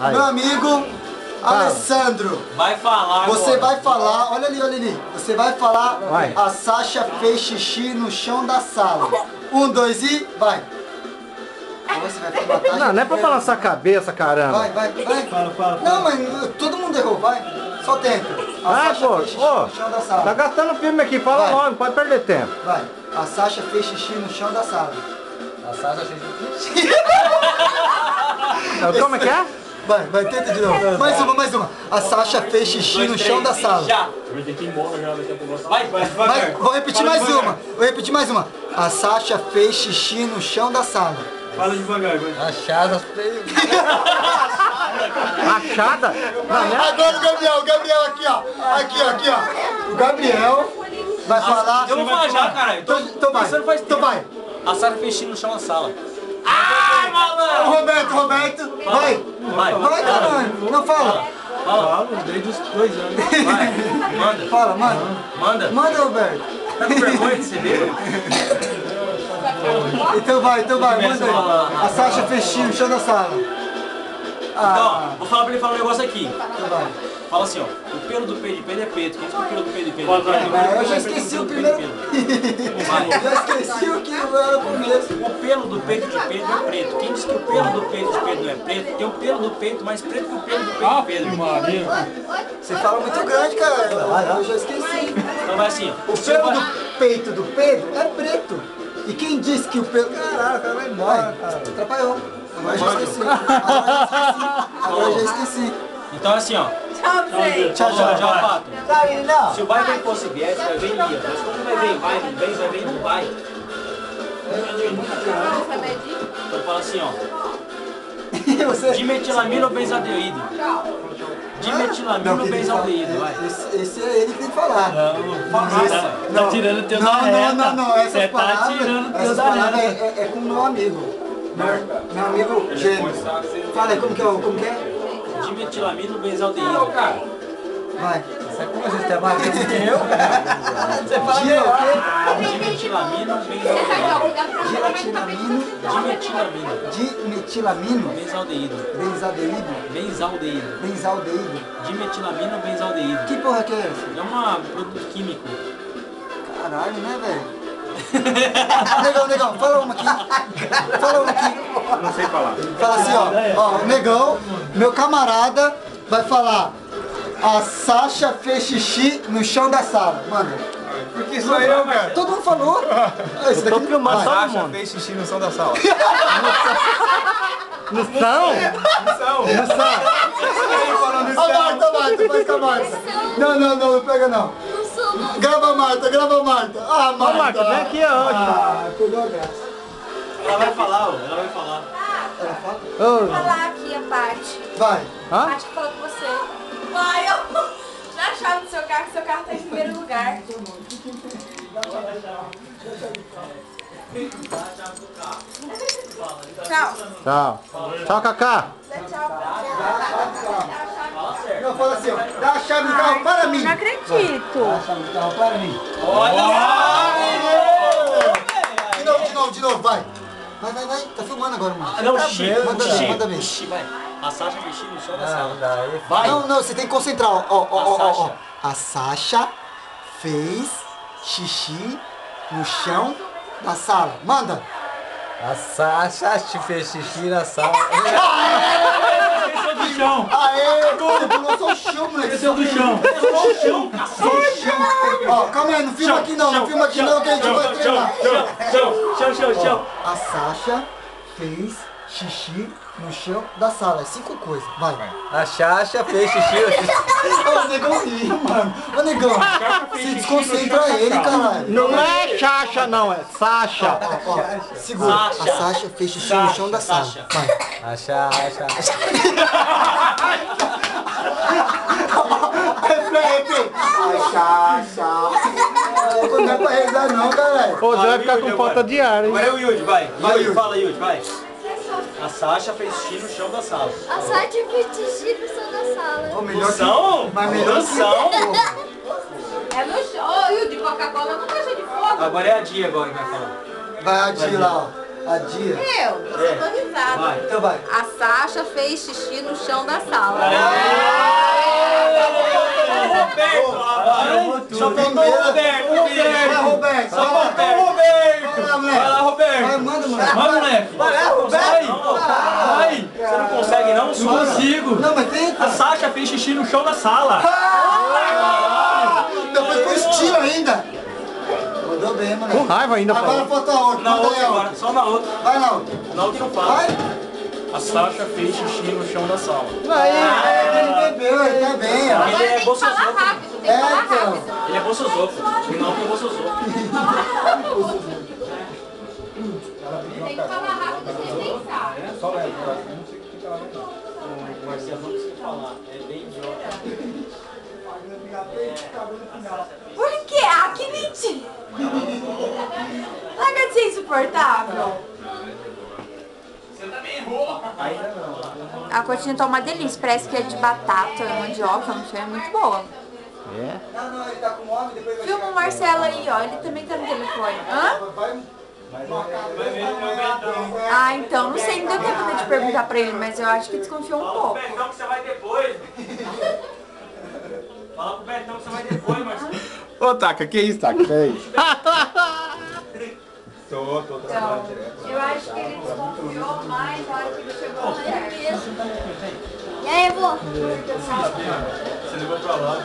Aí. Meu amigo Alessandro. Vai falar Você agora. vai falar, olha ali. Você vai falar, Vai. a Sasha fez xixi no chão da sala. 1, 2 e vai. Ou você vai matar. Não é pra balançar a cabeça, caramba. Vai. Fala. Não, mas todo mundo errou, vai. Só tenta. A Vai, Sasha pô. fez xixi Ô, no chão da sala. tá gastando filme aqui, fala Vai. logo, não pode perder tempo. Vai. A Sasha fez xixi no chão da sala. A Sasha fez xixi. Como é que é? Vai, tenta de novo. Mais uma. A Sasha fez xixi no chão da sala. Já. Vai. Vou repetir mais uma. A Sasha fez xixi no chão da sala. Fala devagar, vai. Achada feio. Achada? Não, né? Agora o Gabriel aqui, ó. Aqui, ó. O Gabriel vai falar. Eu vou falar já, caralho. Então vai. A Sara fez xixi no chão da sala. Ai, malandro! O Roberto, vai. Vai, caralho. Não fala. Fala, desde os 2 anos. Vai, manda. Fala, manda. Manda, Roberto. Tá com vergonha de ser bêbado? Então vai, manda aí. A Sasha fez xixi no chão da sala. Então, vou falar pra ele falar um negócio aqui. Então vai. Fala assim, ó. O pelo do peito de pedro é preto. Quem disse que o pelo do peito de pedro é preto? Eu já esqueci o primeiro. Já esqueci o que era o começo. O pelo do peito de Pedro é preto. Quem disse que o pelo do peito de Pedro não é preto? Tem o pelo do peito mais preto que o pelo do peito de Pedro. Você fala muito grande, cara. Eu já esqueci. Então vai assim, ó. O pelo do peito do Pedro é preto. E quem disse que o pelo... Caralho, o cara vai embora, cara. Atrapalhou. Agora eu já esqueci. Então assim, ó. Tchau, gente. Tchau, Pato. Sabe, não. Se o vai bem fosse viés, vai bem ia. Mas como vai bem, vai bem, não vai. Então fala assim, ó. Dimetilamina ou benzadeído? Dimetilamina ou benzadeído, vai. Esse é ele que tem que falar. Tá tirando teu da reta. Não. Essas Você tá palavras, tirando teu essas da palavras reta. é com o meu amigo. Meu amigo gêmeo. Fala aí, como que é? Dimetilamina ou benzadeído? Vai. Você é como a gente é mais tempo que eu? Você fala o quê? Dimetilamina ou benzadeído? Dimetilamino? Benzadeído. Dimetilamina ou benzadeído? Que porra que é essa? É um produto químico. Caralho, né, velho? Negão, fala uma aqui. Não sei falar. Fala assim, ó, o Negão, meu camarada, vai falar: a Sasha fez xixi no chão da sala. Mano. Porque sou eu, cara. Todo mundo falou. Esse Eu tô filmando todo Sasha mundo. fez xixi no som da sala. No chão? A Marta, faz com a Marta. Não pega não. Grava a Marta. Ah, Ô, Marta, vem aqui hoje. Pegou a graça. Ela vai falar. Vou falar aqui a Paty. Vai. A Paty que falou com você. Vai, eu já achava do seu carro, que seu carro tá em primeiro lugar. Tchau. Tchau, Cacá. Tchau. Não, fala assim, ó. Dá a chave do carro para mim. Não acredito. Dá a chave do carro para mim. De novo, vai. Vai. Tá filmando agora, mano. Não, xixi. Manda ver. Xixi, vai. A Sasha fez xixi no chão da sala. Daí. Vai. Não, você tem que concentrar, ó. A A Sasha fez xixi no chão da sala. Manda. A Sasha fez xixi na sala. Do chão. Aê, você pulou só o chão, moleque. Esse é o do chão. Só o chão. Ó, calma aí, não filma aqui não que a gente vai treinar. Chão. A Sasha fez xixi no chão da sala. 5 coisas, vai. A Sasha fez xixi. Ô, negão riu, mano. Ô, negão, se desconcentra ele, caralho. Não é Xaxa, não, é Sasha. Ó, segura. A Sasha fez xixi no chão da sala. Vai. A Sasha. Repete. A Sasha. Não é pra rezar não, caralho. Ô, você vai ficar com falta de ar, hein? Agora é o Yudi, vai. Yudi. Fala, Yudi, vai. A Sasha fez xixi no chão da sala. A Sasha fez xixi no chão da sala. Ô, melhor que... Noção? Mas melhor Noção? É no chão. Ô, Yudi, Coca-Cola não tá cheio de fogo. Agora é a Dia agora que vai falar. Vai a Di lá, ó. A dia. Eu só dou risada. Vai. Então vai. A Sasha fez xixi no chão da sala. Só faltou o Roberto. Vai, Roberto. Só faltou o Roberto. Vai lá, moleque. Vai lá, Roberto. Vai, manda, moleque. Vai, moleque. Vai, Roberto. Vai. Você não consegue não? Não consigo. Não, mas tenta. A Sasha fez xixi no chão da sala. Depois com estilo ainda. Mandou bem, Com moleque. raiva ainda, Agora pô. falta a outra. Na Manda outra aí a agora, outra. só na outra. Vai na outra. Na outra não fala. Vai. A Sasha fez xixi no chão da sala. Ele bebeu, ele tá bem, ó. Ele é Tem que falar bolsozoco. rápido, tem que falar então. rápido. Ele é bolsozoco. Não que é bolsozoco. Tem que falar rápido sem pensar. O Marcelo não precisa falar. É bem idiota. Por quê? Ah, que mentira! Larga de ser insuportável. A coxinha tá uma delícia, parece que é de batata, mandioca, não sei, é muito boa. É. Não, ele tá com homem, depois vai Filma o Marcelo aí, ó, ele também tá no telefone. Hã? Ah, então, não sei, não deu tempo de perguntar pra ele, mas eu acho que desconfiou um pouco. Betão que você vai depois. Fala pro Betão que você vai depois, Marcelo. Ô, Taca, que isso, Taca? Peraí. Tô Então, eu acho que ele desconfiou mais na hora que ele chegou no lugar. E aí, vô? Você ligou pra lá.